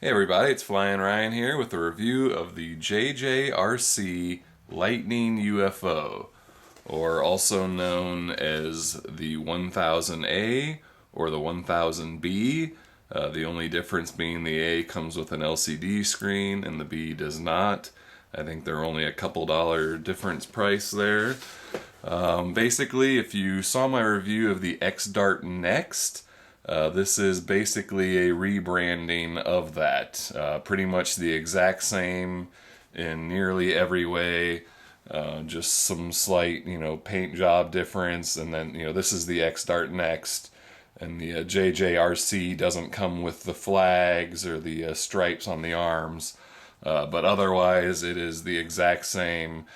Hey everybody, it's Flyin Ryan here with a review of the JJRC Lightning UFO, or also known as the 1000A or the 1000B. The only difference being the A comes with an LCD screen and the B does not. I think they're only a couple dollar difference price there. Basically, if you saw my review of the X-Dart NEXT, this is basically a rebranding of that. Pretty much the exact same in nearly every way. Just some slight, paint job difference. And then, this is the X-Dart NEXT. And the JJRC doesn't come with the flags or the stripes on the arms. But otherwise, it is the exact same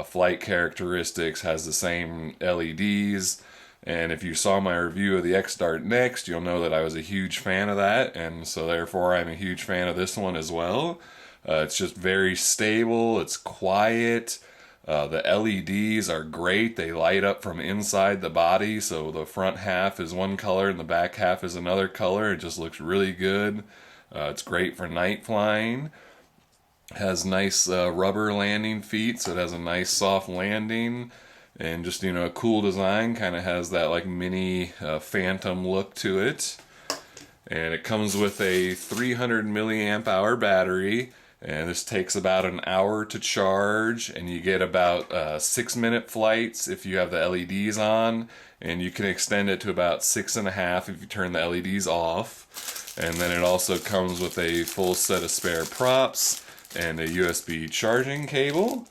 flight characteristics, has the same LEDs. And if you saw my review of the X-Dart NEXT, you'll know that I was a huge fan of that, and so therefore I'm a huge fan of this one as well. It's just very stable, it's quiet, the LEDs are great, they light up from inside the body, so the front half is one color and the back half is another color. It just looks really good. It's great for night flying. Has nice rubber landing feet, so it has a nice soft landing. And just, a cool design, kind of has that like mini Phantom look to it. And it comes with a 300 milliamp hour battery, and this takes about an hour to charge, and you get about 6-minute flights if you have the LEDs on, and you can extend it to about 6.5 if you turn the LEDs off. And then it also comes with a full set of spare props and a USB charging cable.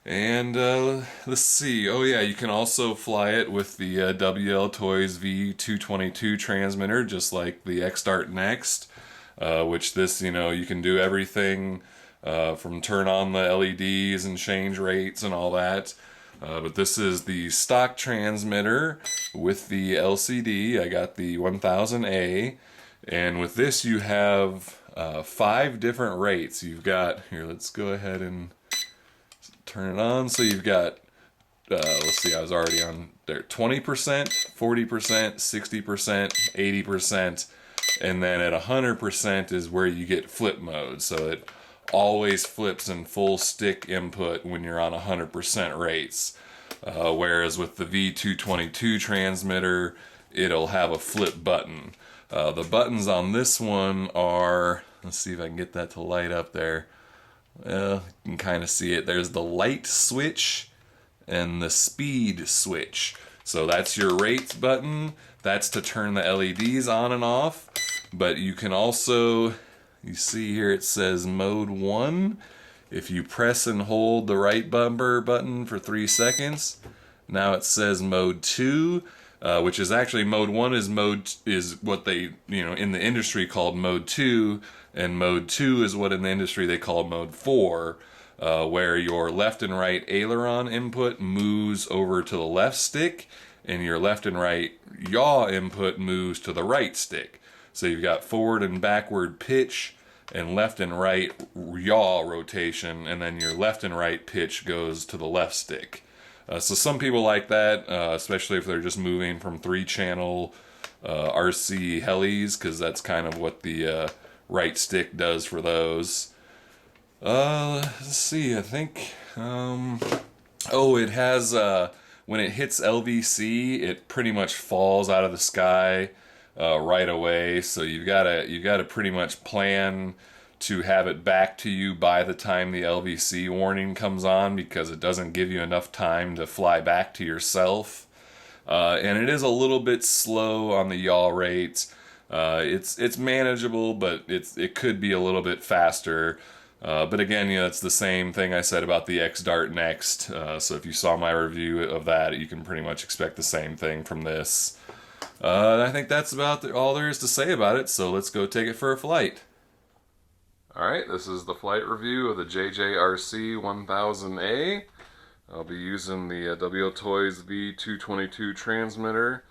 And let's see, oh yeah, you can also fly it with the WL Toys V222 transmitter, just like the X-Dart NEXT, which this, you can do everything from turn on the LEDs and change rates and all that. But this is the stock transmitter with the LCD. I got the 1000A, and with this you have 5 different rates. You've got, here, let's go ahead and turn it on. So you've got, let's see, I was already on there, 20%, 40%, 60%, 80%, and then at 100% is where you get flip mode. So it always flips in full stick input when you're on 100% rates. Whereas with the V222 transmitter, it'll have a flip button. The buttons on this one are, let's see if I can get that to light up there. Well, you can kind of see it. There's the light switch and the speed switch. So that's your rates button. That's to turn the LEDs on and off. But you can also, you see here it says mode 1. If you press and hold the right bumper button for 3 seconds, now it says mode 2. Which is actually mode 1 is what they, in the industry called mode 2, and mode 2 is what in the industry they call mode 4, where your left and right aileron input moves over to the left stick, and your left and right yaw input moves to the right stick. So you've got forward and backward pitch, and left and right yaw rotation, and then your left and right pitch goes to the left stick. So some people like that, especially if they're just moving from 3-channel RC helis, because that's kind of what the right stick does for those. Let's see, I think, oh, it has, when it hits LVC, it pretty much falls out of the sky right away, so you've got to pretty much plan to have it back to you by the time the LVC warning comes on, because it doesn't give you enough time to fly back to yourself. And it is a little bit slow on the yaw rates. It's manageable, but it could be a little bit faster. But again, it's the same thing I said about the X-Dart NEXT. So if you saw my review of that, you can pretty much expect the same thing from this. I think that's about all there is to say about it, so let's go take it for a flight. Alright, this is the flight review of the JJRC 1000A. I'll be using the WL Toys V222 transmitter,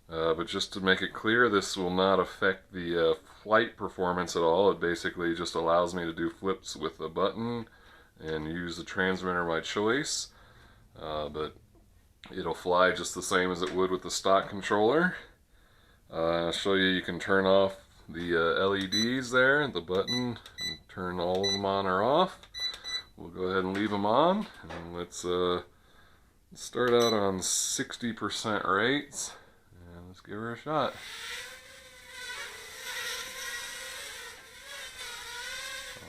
but just to make it clear, this will not affect the flight performance at all. It basically just allows me to do flips with a button and use the transmitter of my choice, but it'll fly just the same as it would with the stock controller. I'll show you can turn off the LEDs there, the button, and turn all of them on or off. We'll go ahead and leave them on, and let's start out on 60% rates, and let's give her a shot.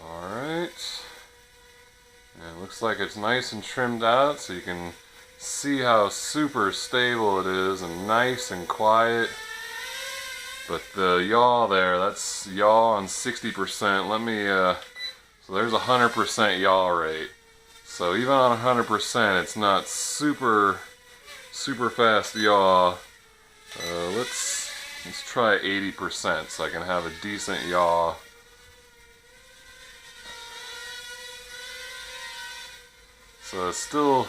Alright, and it looks like it's nice and trimmed out, so you can see how super stable it is and nice and quiet. But the yaw there, that's yaw on 60%. Let me, so there's 100% yaw rate. So even on 100%, it's not super fast yaw. Let's try 80% so I can have a decent yaw. So it's still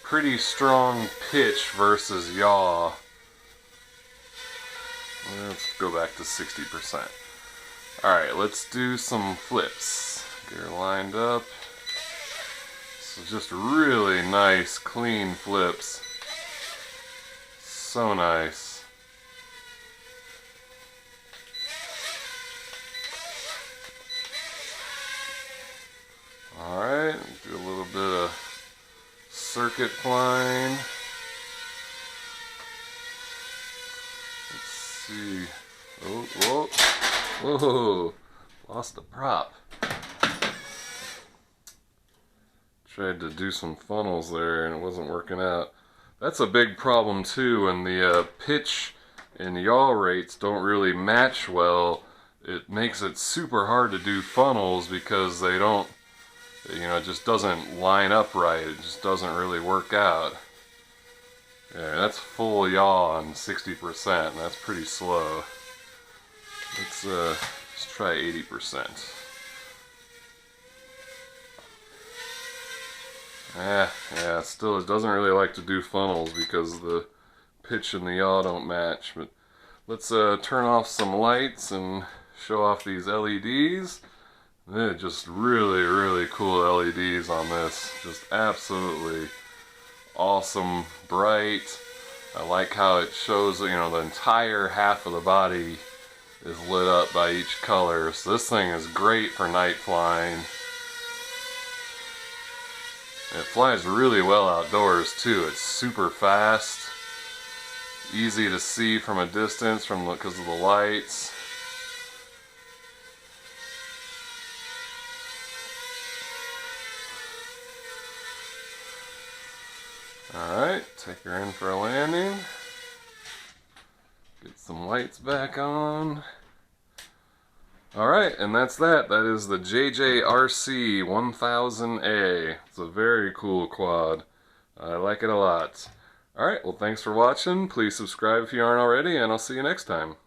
pretty strong pitch versus yaw. Let's go back to 60%. Alright, let's do some flips. Get her lined up. So just really nice, clean flips. So nice. Alright, do a little bit of circuit flying. Let's see. Oh, whoa. Whoa. Lost the prop. Tried to do some funnels there and it wasn't working out. That's a big problem too when the pitch and yaw rates don't really match well. It makes it super hard to do funnels because they don't, you know, it just doesn't line up right. It just doesn't really work out. Yeah, that's full yaw on 60%, and that's pretty slow. Let's try 80%. Yeah, still it doesn't really like to do funnels because the pitch and the yaw don't match. But let's turn off some lights and show off these LEDs. They're just really cool LEDs on this. Just absolutely awesome, bright. I like how it shows, you know, the entire half of the body is lit up by each color. So this thing is great for night flying. It flies really well outdoors too. It's super fast, easy to see from a distance because of the lights. Alright, take her in for a landing. Get some lights back on. Alright, and that's that. That is the JJRC 1000A. It's a very cool quad. I like it a lot. Alright, well thanks for watching. Please subscribe if you aren't already, and I'll see you next time.